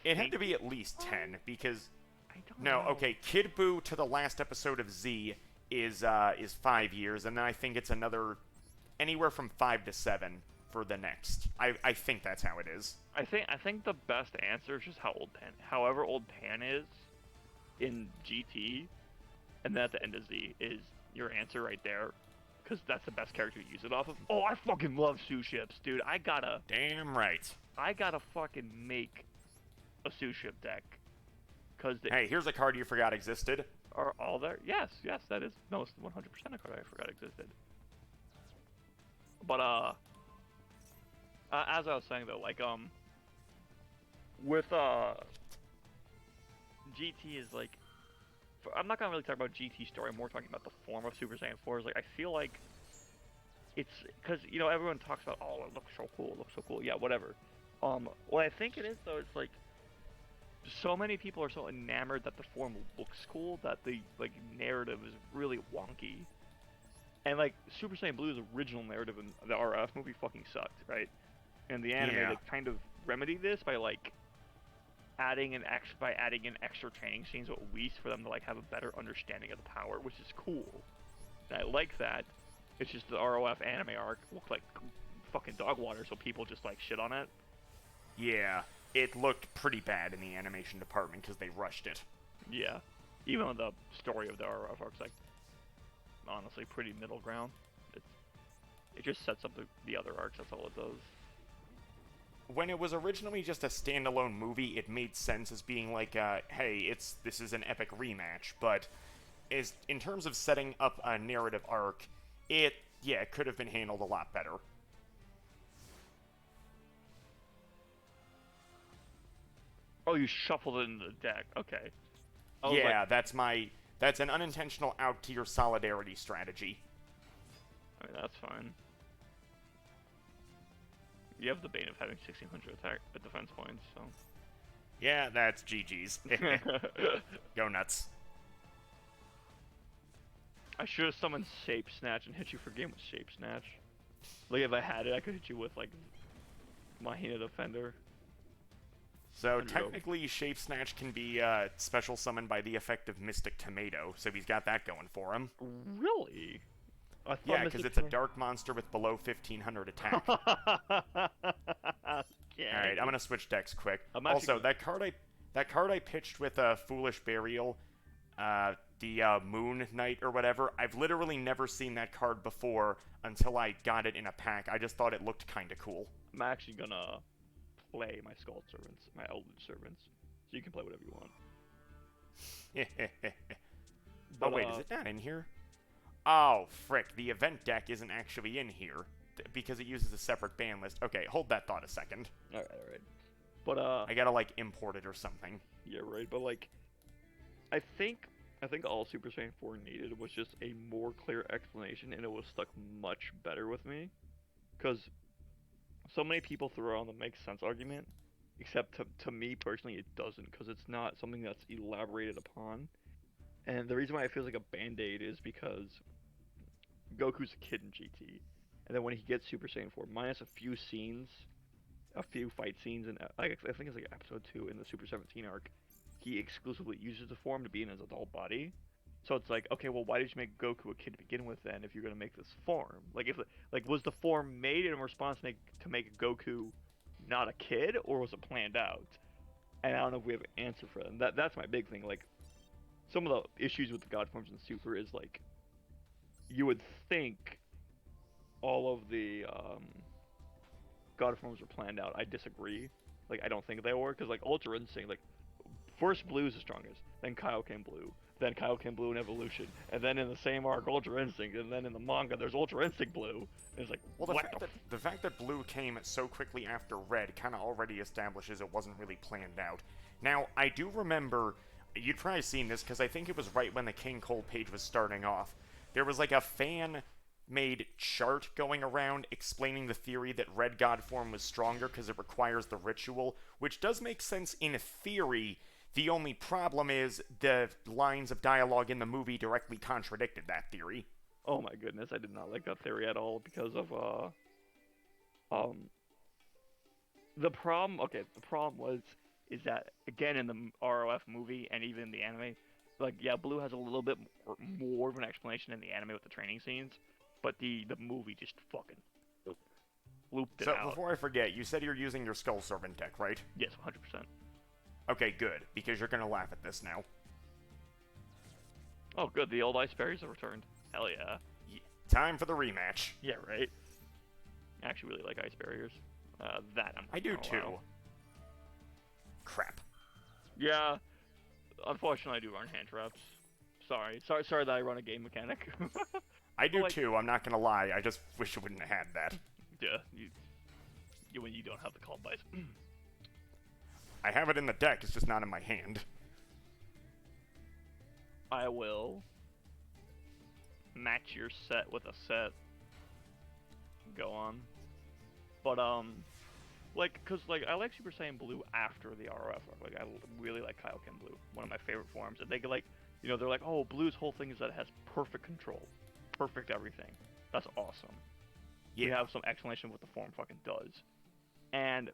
[SPEAKER 1] It had to be at least 10 because...
[SPEAKER 2] I don't
[SPEAKER 1] No,
[SPEAKER 2] know.
[SPEAKER 1] okay, Kid Buu to the last episode of Z is 5 years, and then I think it's anywhere from 5 to 7 for the next. I think that's how it is.
[SPEAKER 2] I think the best answer is just however old Pan is in GT, and then at the end of Z is your answer right there, because that's the best character to use it off of. Oh, I fucking love Sue ships, dude.
[SPEAKER 1] Damn right.
[SPEAKER 2] I gotta fucking make a Sue ship deck, because
[SPEAKER 1] Hey, here's a card you forgot existed.
[SPEAKER 2] are all there. Yes, that is most 100% a card I forgot existed. But as I was saying though, like with GT is like, I'm not gonna really talk about GT story. I'm more talking about the form of Super Saiyan 4. Is like, I feel like it's because everyone talks about, oh, it looks so cool, Yeah, whatever. What I think it is though, it's like so many people are so enamored that the form looks cool that the like narrative is really wonky. And like Super Saiyan Blue's original narrative in the RF movie fucking sucked, right? And the anime,
[SPEAKER 1] Yeah.
[SPEAKER 2] they kind of remedied this by like adding in extra training scenes at least for them to like have a better understanding of the power, which is cool. And I like that. It's just the ROF anime arc looked like fucking dog water, so people just like shit on it.
[SPEAKER 1] Yeah, it looked pretty bad in the animation department because they rushed it.
[SPEAKER 2] Yeah. Even though the story of the ROF arc's like honestly pretty middle ground. It just sets up the other arcs, that's all it does.
[SPEAKER 1] When it was originally just a standalone movie, it made sense as being like, hey, this is an epic rematch, but in terms of setting up a narrative arc, it could have been handled a lot better.
[SPEAKER 2] Oh, you shuffled it into the deck. Okay.
[SPEAKER 1] Yeah, that's an unintentional out-tier solidarity strategy.
[SPEAKER 2] I mean, that's fine. You have the bane of having 1600 attack defense points, so.
[SPEAKER 1] Yeah, that's GG's. Go nuts.
[SPEAKER 2] I should have summoned Shape Snatch and hit you for game with Shape Snatch. Like, if I had it, I could hit you with, like, Mahina Defender.
[SPEAKER 1] So technically, Shape Snatch can be special summoned by the effect of Mystic Tomato, so he's got that going for him.
[SPEAKER 2] Really? I thought
[SPEAKER 1] Yeah, because it's a dark monster with below 1500 attack.
[SPEAKER 2] Okay.
[SPEAKER 1] All right, I'm gonna switch decks quick.
[SPEAKER 2] Also,
[SPEAKER 1] that card I pitched with Foolish Burial, the Moon Knight or whatever. I've literally never seen that card before until I got it in a pack. I just thought it looked kind of cool.
[SPEAKER 2] I'm actually gonna play my Skull Servants, my Eldritch Servants, so you can play whatever you want.
[SPEAKER 1] Oh wait, is it not in here? Oh frick, the event deck isn't actually in here because it uses a separate ban list. Okay, hold that thought a second.
[SPEAKER 2] All right. But
[SPEAKER 1] I gotta like import it or something.
[SPEAKER 2] Yeah, right. But like, I think all Super Saiyan 4 needed was just a more clear explanation, and it was stuck much better with me. Because so many people throw around the makes sense argument, except to me personally, it doesn't, because it's not something that's elaborated upon. And the reason why it feels like a band-aid is because Goku's a kid in GT, and then when he gets Super Saiyan 4, minus a few scenes, a few fight scenes, and I think it's like episode 2 in the Super 17 arc, he exclusively uses the form to be in his adult body. So it's like, okay, well, why did you make Goku a kid to begin with then, if you're gonna make this form? Was the form made in response to make Goku not a kid, or was it planned out? And I don't know if we have an answer for them. That's my big thing. Like, some of the issues with the God forms in Super is like, you would think all of the God forms were planned out. I disagree. Like, I don't think they were, because like Ultra Instinct, like, first Blue is the strongest, then Kaioken Blue, then Kaioken Blue in Evolution, and then in the same arc Ultra Instinct, and then in the manga there's Ultra Instinct Blue. And it's like,
[SPEAKER 1] well, the fact that Blue came so quickly after Red kind of already establishes it wasn't really planned out. Now, I do remember, you'd probably seen this because I think it was right when the King Cole page was starting off. There was like a fan-made chart going around explaining the theory that Red God form was stronger because it requires the ritual, which does make sense in theory. The only problem is the lines of dialogue in the movie directly contradicted that theory.
[SPEAKER 2] Oh my goodness, I did not like that theory at all because of the problem. Okay, the problem is that again in the ROF movie and even in the anime, like, yeah, Blue has a little bit more of an explanation in the anime with the training scenes, but the movie just fucking looped it out.
[SPEAKER 1] So before I forget, you said you're using your Skull Servant deck, right?
[SPEAKER 2] Yes, 100%.
[SPEAKER 1] Okay, good, because you're gonna laugh at this now.
[SPEAKER 2] Oh, good, the old Ice Berries have returned. Hell yeah.
[SPEAKER 1] Time for the rematch.
[SPEAKER 2] Yeah, right. I actually really like Ice Barriers.
[SPEAKER 1] I do too. Crap.
[SPEAKER 2] Yeah, unfortunately I do run hand traps. Sorry that I run a game mechanic.
[SPEAKER 1] I do too, I'm not gonna lie, I just wish I wouldn't have had that.
[SPEAKER 2] Yeah, when you don't have the call bites.
[SPEAKER 1] I have it in the deck, it's just not in my hand.
[SPEAKER 2] I will match your set with a set. Go on. But, cause I like Super Saiyan Blue after the ROF arc. Like, I really like Kaioken Blue, one of my favorite forms. And they like, they're like, oh, Blue's whole thing is that it has perfect control. Perfect everything. That's awesome. Yeah. We have some explanation of what the form fucking does. And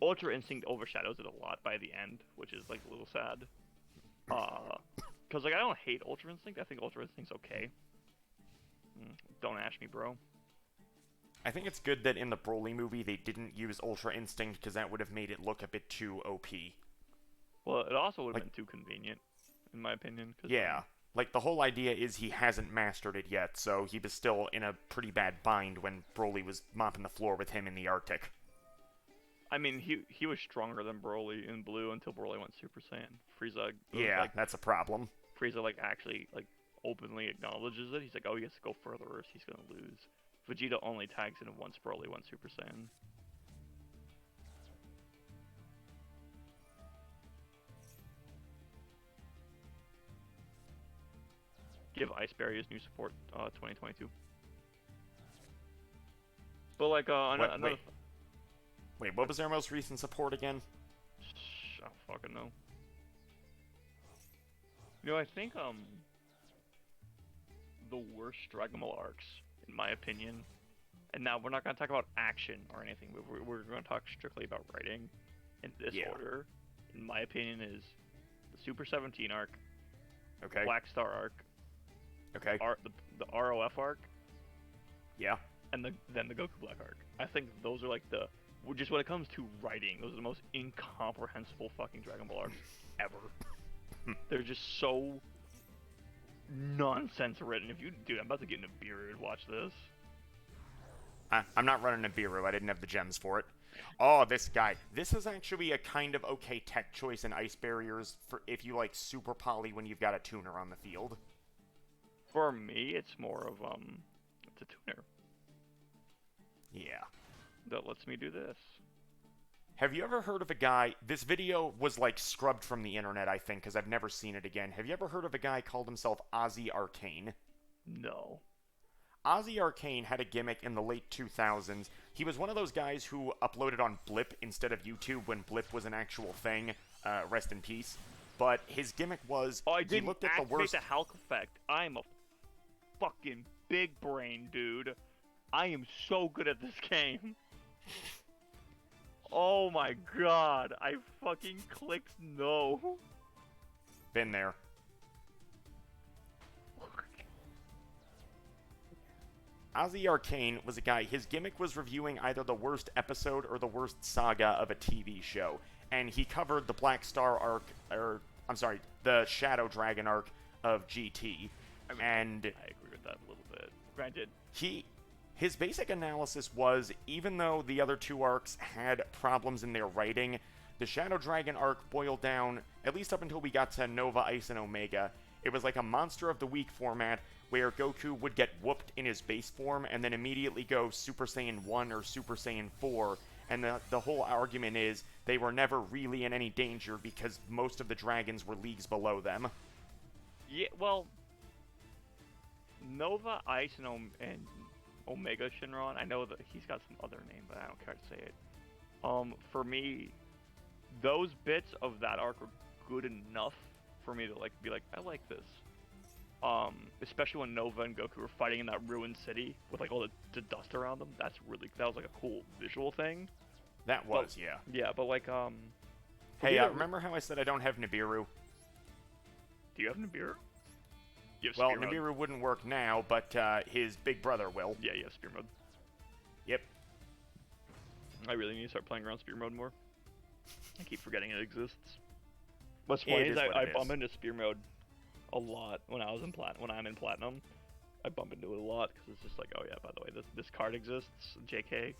[SPEAKER 2] Ultra Instinct overshadows it a lot by the end, which is, like, a little sad. Cause, like, I don't hate Ultra Instinct. I think Ultra Instinct's okay. Don't ash me, bro.
[SPEAKER 1] I think it's good that in the Broly movie they didn't use Ultra Instinct because that would have made it look a bit too OP.
[SPEAKER 2] Well, it also would have been too convenient, in my opinion.
[SPEAKER 1] Yeah. Like, the whole idea is he hasn't mastered it yet, so he was still in a pretty bad bind when Broly was mopping the floor with him in the Arctic.
[SPEAKER 2] I mean, he was stronger than Broly in Blue until Broly went Super Saiyan. Frieza...
[SPEAKER 1] Yeah, that's a problem.
[SPEAKER 2] Frieza, actually, openly acknowledges it. He's like, oh, he has to go further or he's gonna lose. Vegeta only tags in once Broly went Super Saiyan. give Ice Barriers new support 2022. But like another.
[SPEAKER 1] Wait, what was their most recent support again?
[SPEAKER 2] I don't fucking know. You know, I think the worst Dragon Ball arcs, in my opinion. And now we're not gonna talk about action or anything. We're gonna talk strictly about writing. In this order, in my opinion, is the Super 17 arc,
[SPEAKER 1] Okay.
[SPEAKER 2] Black Star arc,
[SPEAKER 1] Okay.
[SPEAKER 2] the ROF arc,
[SPEAKER 1] Yeah.
[SPEAKER 2] and then the Goku Black arc. I think those are like just when it comes to writing, those are the most incomprehensible fucking Dragon Ball arcs ever. They're just so nonsense written. Dude, I'm about to get in a beer and watch this.
[SPEAKER 1] I'm not running a Nibiru. I didn't have the gems for it. Oh, this guy. This is actually a kind of okay tech choice in Ice Barriers for if you like super poly when you've got a tuner on the field.
[SPEAKER 2] For me, it's more of it's a tuner.
[SPEAKER 1] Yeah.
[SPEAKER 2] That lets me do this.
[SPEAKER 1] Have you ever heard of a guy? This video was like scrubbed from the internet, I think, because I've never seen it again. Have you ever heard of a guy called himself Ozzy Arcane?
[SPEAKER 2] No.
[SPEAKER 1] Ozzy Arcane had a gimmick in the late 2000s. He was one of those guys who uploaded on Blip instead of YouTube when Blip was an actual thing. Rest in peace. But his gimmick was
[SPEAKER 2] he
[SPEAKER 1] looked at the worst.
[SPEAKER 2] the Hulk effect. I'm a fucking big brain, dude. I am so good at this game. Oh my god, I fucking clicked no.
[SPEAKER 1] Been there. Ozzy Arcane was a guy, his gimmick was reviewing either the worst episode or the worst saga of a TV show. And he covered the Black Star arc, the Shadow Dragon arc of GT.
[SPEAKER 2] I agree with that a little bit. Granted,
[SPEAKER 1] his basic analysis was, even though the other two arcs had problems in their writing, the Shadow Dragon arc boiled down, at least up until we got to Nova, Ice, and Omega, it was like a Monster of the Week format where Goku would get whooped in his base form and then immediately go Super Saiyan 1 or Super Saiyan 4, and the whole argument is they were never really in any danger because most of the dragons were leagues below them.
[SPEAKER 2] Yeah, well, Nova, Ice, and Omega Shinron, I know that he's got some other name, but I don't care to say it. For me, those bits of that arc were good enough for me to be like, I like this. Especially when Nova and Goku were fighting in that ruined city with like all the dust around them. That was like a cool visual thing.
[SPEAKER 1] That was, yeah.
[SPEAKER 2] Yeah, but like
[SPEAKER 1] Hey, remember how I said I don't have Nibiru?
[SPEAKER 2] Do you have Nibiru?
[SPEAKER 1] Well, Nibiru wouldn't work now, but his big brother will.
[SPEAKER 2] Yeah, you have Spear Mode.
[SPEAKER 1] Yep.
[SPEAKER 2] I really need to start playing around Spear Mode more. I keep forgetting it exists. What's funny is I bump into Spear Mode a lot when I'm in Platinum. I bump into it a lot because it's just like, oh yeah, by the way, this card exists, JK.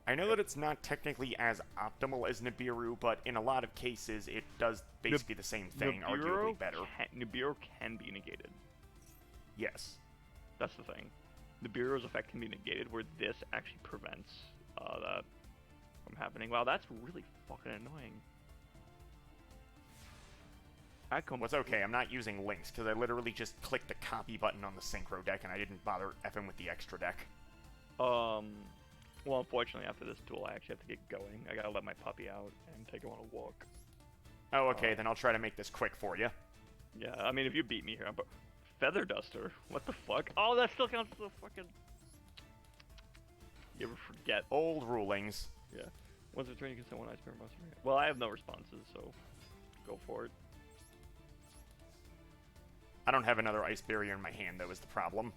[SPEAKER 1] I know that it's not technically as optimal as Nibiru, but in a lot of cases it does basically the same thing, arguably better.
[SPEAKER 2] Nibiru can be negated.
[SPEAKER 1] Yes.
[SPEAKER 2] That's the thing. Nibiru's effect can be negated, where this actually prevents that from happening. Wow, that's really fucking annoying.
[SPEAKER 1] What's okay, I'm not using links, because I literally just clicked the copy button on the Synchro deck, and I didn't bother effing with the extra deck.
[SPEAKER 2] Well, unfortunately, after this duel, I actually have to get going. I gotta let my puppy out and take him on a walk.
[SPEAKER 1] Oh, okay, then I'll try to make this quick for you.
[SPEAKER 2] Yeah, I mean, if you beat me here, but Feather Duster? What the fuck? Oh, that still counts as a fucking... You ever forget?
[SPEAKER 1] Old rulings.
[SPEAKER 2] Yeah. Once it's trained, you can send one Ice Bear monster. Well, I have no responses, so go for it.
[SPEAKER 1] I don't have another Ice Barrier in my hand, though, is the problem.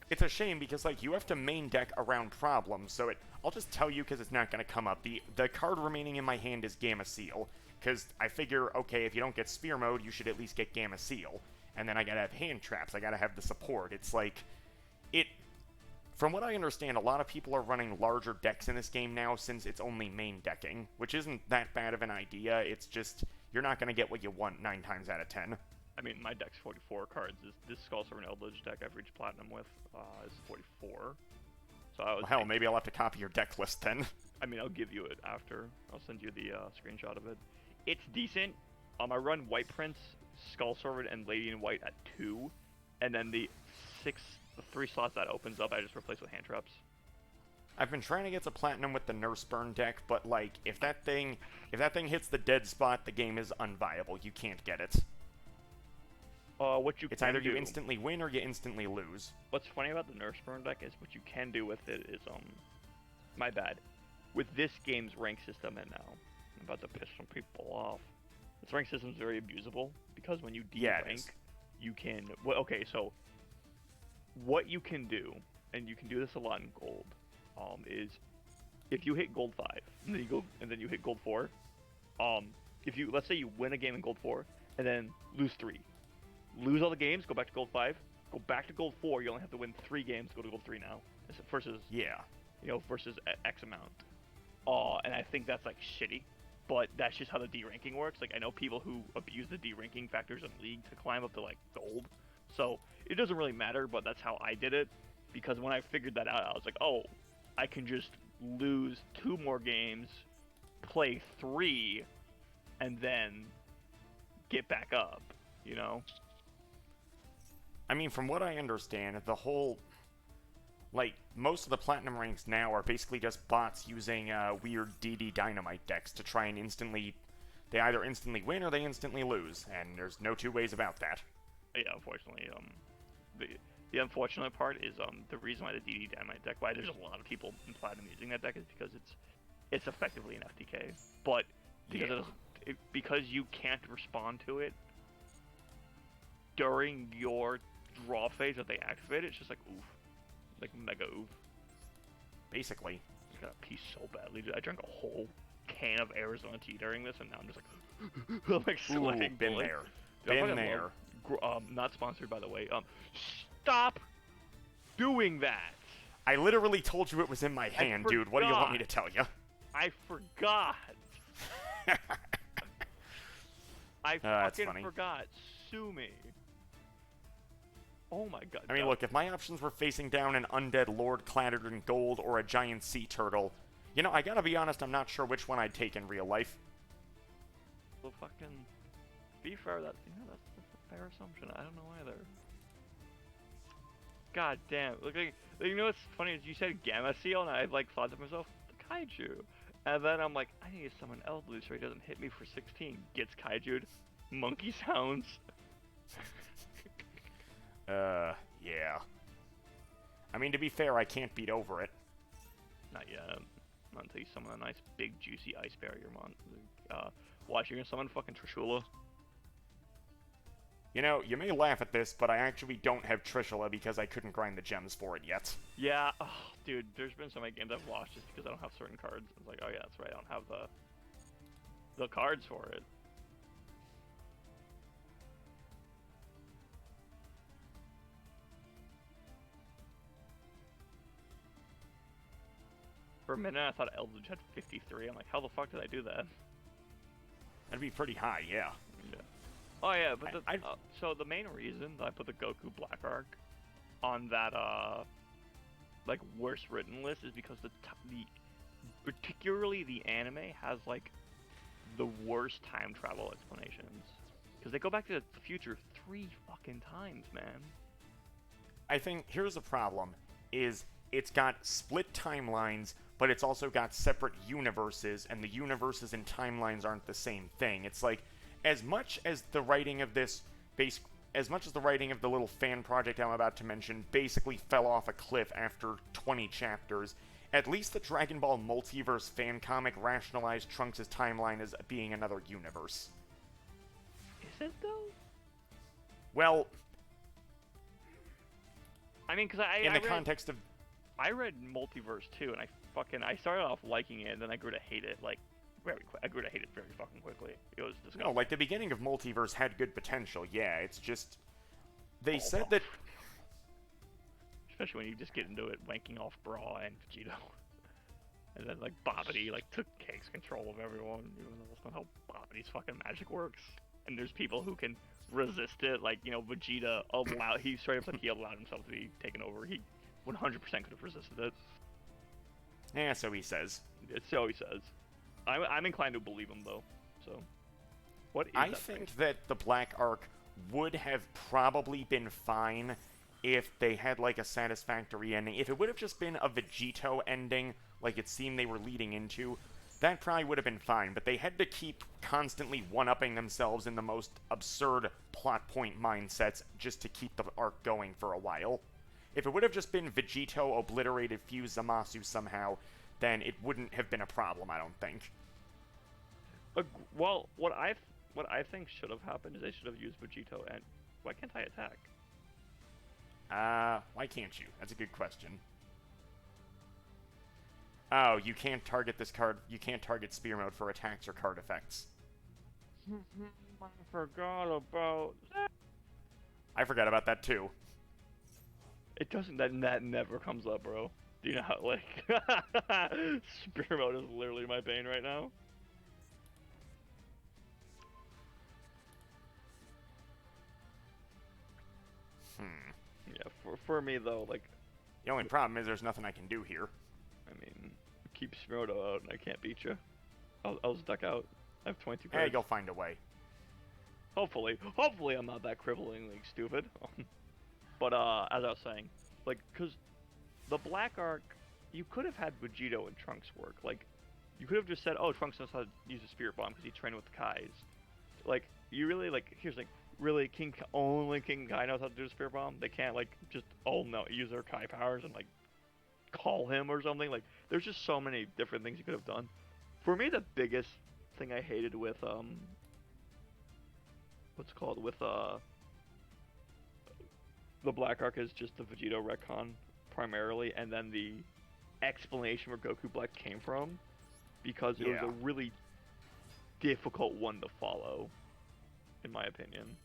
[SPEAKER 1] It's a shame because, like, you have to main deck around problems, so I'll just tell you because it's not going to come up. The card remaining in my hand is Gamma Seal, because I figure, okay, if you don't get Spear Mode, you should at least get Gamma Seal. And then I gotta have hand traps, I gotta have the support. It's like, from what I understand, a lot of people are running larger decks in this game now since it's only main decking, which isn't that bad of an idea. It's just, you're not going to get what you want 9 times out of 10.
[SPEAKER 2] I mean, my deck's 44 cards. This Skull Servant Eldritch deck I've reached Platinum with is 44. So I was.
[SPEAKER 1] Well, hell, maybe I'll have to copy your deck list then.
[SPEAKER 2] I mean, I'll give you it after. I'll send you the screenshot of it. It's decent. I run White Prince, Skull Sword, and Lady in White at 2, and then the 3 slots that opens up, I just replace with hand traps.
[SPEAKER 1] I've been trying to get to platinum with the Nurse Burn deck, but like, if that thing hits the dead spot, the game is unviable. You can't get it.
[SPEAKER 2] What you
[SPEAKER 1] It's
[SPEAKER 2] can
[SPEAKER 1] either
[SPEAKER 2] do,
[SPEAKER 1] you instantly win or you instantly lose.
[SPEAKER 2] What's funny about the Nurse Burn deck is what you can do with it is my bad. With this game's rank system, and now I'm about to piss some people off. This rank system is very abusable because when you de-rank, you can. Well, okay, so what you can do, and you can do this a lot in gold, is if you hit gold 5 and then you hit gold 4, if you, let's say you win a game in gold 4 and then lose 3, lose all the games, go back to gold 5, go back to gold 4, you only have to win 3 games, go to gold 3 now, versus versus X amount. And I think that's like shitty, but that's just how the D-ranking works. Like, I know people who abuse the D-ranking factors in League to climb up to like gold, so it doesn't really matter, but that's how I did it, because when I figured that out, I was like, oh, I can just lose 2 more games, play 3, and then get back up, you know?
[SPEAKER 1] I mean, from what I understand, the whole, like, most of the platinum ranks now are basically just bots using weird DD Dynamite decks to try and they either instantly win or they instantly lose, and there's no 2 ways about that.
[SPEAKER 2] Yeah, unfortunately, the unfortunate part is the reason why the DD Dynamite deck, why there's a lot of people in Platinum using that deck, is because it's effectively an FTK, but because you can't respond to it during your draw phase that they activate it, it's just like oof, like mega oof.
[SPEAKER 1] Basically.
[SPEAKER 2] I got a piece so badly, dude. I drank a whole can of Arizona tea during this, and now I'm just like I'm like sweating.
[SPEAKER 1] Been
[SPEAKER 2] blood.
[SPEAKER 1] there.
[SPEAKER 2] Dude,
[SPEAKER 1] Been there.
[SPEAKER 2] Not sponsored, by the way. Stop doing that.
[SPEAKER 1] I literally told you it was in my hand, dude. What do you want me to tell you?
[SPEAKER 2] I forgot. I fucking forgot. Sue me. Oh my god.
[SPEAKER 1] I mean, look, if my options were facing down an undead lord clad in gold or a giant sea turtle, you know, I gotta be honest, I'm not sure which one I'd take in real life.
[SPEAKER 2] Well, fucking be fair, that's a fair assumption. I don't know either. God damn. Look, you know what's funny is you said Gamma Seal, and I like thought to myself, the Kaiju. And then I'm like, I need to summon Eldlu so he doesn't hit me for 16. Gets Kaiju'd. Monkey sounds.
[SPEAKER 1] Yeah. I mean, to be fair, I can't beat over it.
[SPEAKER 2] Not yet. Not until you summon a nice, big, juicy ice barrier watch, you're gonna summon fucking Trishula.
[SPEAKER 1] You know, you may laugh at this, but I actually don't have Trishula because I couldn't grind the gems for it yet.
[SPEAKER 2] Yeah, oh, dude, there's been so many games I've lost just because I don't have certain cards. It's like, oh yeah, that's right, I don't have the cards for it. For a minute, I thought Eldritch had 53. I'm like, how the fuck did I do that?
[SPEAKER 1] That'd be pretty high, yeah.
[SPEAKER 2] Yeah. Oh yeah, but so the main reason that I put the Goku Black Arc on that like worst written list is because the particularly the anime has like the worst time travel explanations, because they go back to the future 3 fucking times, man.
[SPEAKER 1] I think here's the problem: is it's got split timelines, but it's also got separate universes, and the universes and timelines aren't the same thing. It's like, as much as the writing of the little fan project I'm about to mention basically fell off a cliff after 20 chapters, at least the Dragon Ball Multiverse fan comic rationalized Trunks' timeline as being another universe.
[SPEAKER 2] Is it though?
[SPEAKER 1] Well,
[SPEAKER 2] I mean, because I read Multiverse too, and I started off liking it, and then I grew to hate it very fucking quickly. It was disgusting.
[SPEAKER 1] No, like the beginning of Multiverse had good potential. Yeah, it's just they said that.
[SPEAKER 2] Especially when you just get into it, wanking off Bra and Vegeta, and then like Bobbity took takes control of everyone. Even though that's not how Bobbity's fucking magic works. And there's people who can resist it, like, you know, Vegeta he straight up he allowed himself to be taken over. He 100% could have resisted it.
[SPEAKER 1] Yeah, so he says.
[SPEAKER 2] It's so he says. I'm inclined to believe him though. So, what is
[SPEAKER 1] I
[SPEAKER 2] that thing?
[SPEAKER 1] think that the Black Ark would have probably been fine if they had like a satisfactory ending. If it would have just been a Vegito ending, like it seemed they were leading into, that probably would have been fine. But they had to keep constantly one-upping themselves in the most absurd plot point mindsets just to keep the arc going for a while. If it would have just been Vegito obliterated fused Zamasu somehow, then it wouldn't have been a problem, I don't think.
[SPEAKER 2] Well, what I think should have happened is they should have used Vegito and why can't I attack?
[SPEAKER 1] Why can't you? That's a good question. Oh, you can't target this card. You can't target Spear Mode for attacks or card effects.
[SPEAKER 2] I forgot about that.
[SPEAKER 1] I forgot about that too.
[SPEAKER 2] It doesn't. That never comes up, bro. Do you know how like Spear Mode is literally my pain right now? Yeah, for me though, like
[SPEAKER 1] The only problem is there's nothing I can do here.
[SPEAKER 2] I mean, keep Smirnodo out and I can't beat you. I'll just duck out. I have 22
[SPEAKER 1] Hey,
[SPEAKER 2] cards.
[SPEAKER 1] you'll find a way.
[SPEAKER 2] Hopefully I'm not that cripplingly stupid. But as I was saying, like, cause the Black Arc, you could have had Vegito and Trunks work. Like, you could have just said, oh, Trunks knows how to use a Spirit Bomb because he trained with the Kais. Like, you really like. Here's the thing. Really, only King Kai knows how to do a Spirit Bomb. They can't like just use their Kai powers and like call him or something. Like, there's just so many different things you could have done. For me, the biggest thing I hated with what's it called with the Black Arc is just the Vegito retcon primarily, and then the explanation where Goku Black came from, because it was a really difficult one to follow, in my opinion.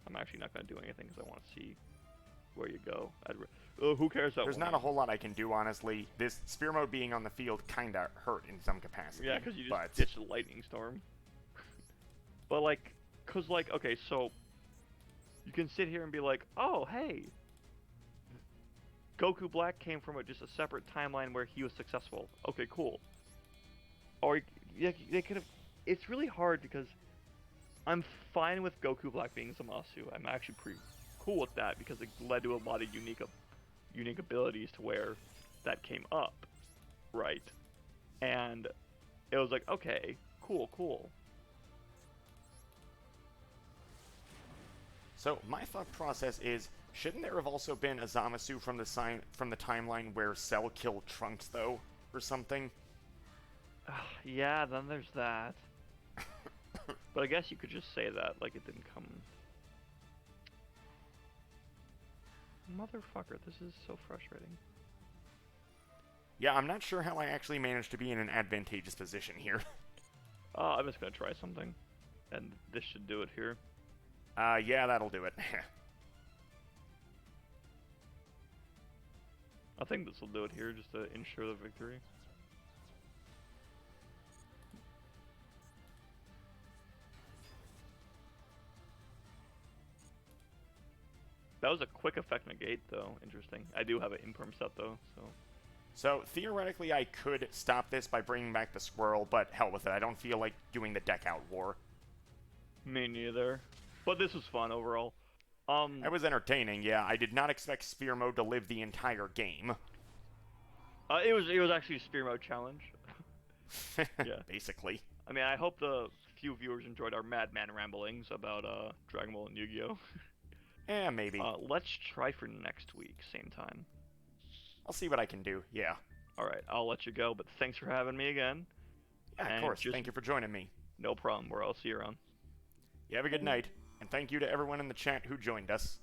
[SPEAKER 2] I'm actually not going to do anything because I want to see where you go. Who cares?
[SPEAKER 1] There's not a whole lot I can do, honestly. This Spear Mode being on the field kinda hurt in some capacity.
[SPEAKER 2] Yeah, because you just ditched the Lightning Storm. But like, cause like, okay, so you can sit here and be like, oh, hey, Goku Black came from just a separate timeline where he was successful. Okay, cool. Or they could have. It's really hard because I'm fine with Goku Black being Zamasu. I'm actually pretty cool with that because it led to a lot of unique abilities to where that came up, right? And it was like, okay, cool.
[SPEAKER 1] So my thought process is, shouldn't there have also been a Zamasu from the timeline where Cell killed Trunks though, or something?
[SPEAKER 2] Yeah, then there's that. But I guess you could just say that, like it didn't come. Motherfucker, this is so frustrating.
[SPEAKER 1] Yeah, I'm not sure how I actually managed to be in an advantageous position here.
[SPEAKER 2] I'm just gonna try something. And this should do it here.
[SPEAKER 1] Yeah, that'll do it.
[SPEAKER 2] I think this will do it here just to ensure the victory. That was a quick effect negate, though. Interesting. I do have an imperm set, though, so...
[SPEAKER 1] So, theoretically, I could stop this by bringing back the squirrel, but hell with it. I don't feel like doing the deck-out war.
[SPEAKER 2] Me neither. But this was fun, overall.
[SPEAKER 1] It was entertaining, yeah. I did not expect Spear Mode to live the entire game.
[SPEAKER 2] It was actually a Spear Mode challenge. Yeah.
[SPEAKER 1] Basically.
[SPEAKER 2] I mean, I hope the few viewers enjoyed our madman ramblings about Dragon Ball and Yu-Gi-Oh!
[SPEAKER 1] Eh, maybe.
[SPEAKER 2] Let's try for next week, same time.
[SPEAKER 1] I'll see what I can do, yeah.
[SPEAKER 2] Alright, I'll let you go, but thanks for having me again.
[SPEAKER 1] Yeah, of course. Thank you for joining me.
[SPEAKER 2] No problem, I'll see you around.
[SPEAKER 1] You have a good night, and thank you to everyone in the chat who joined us.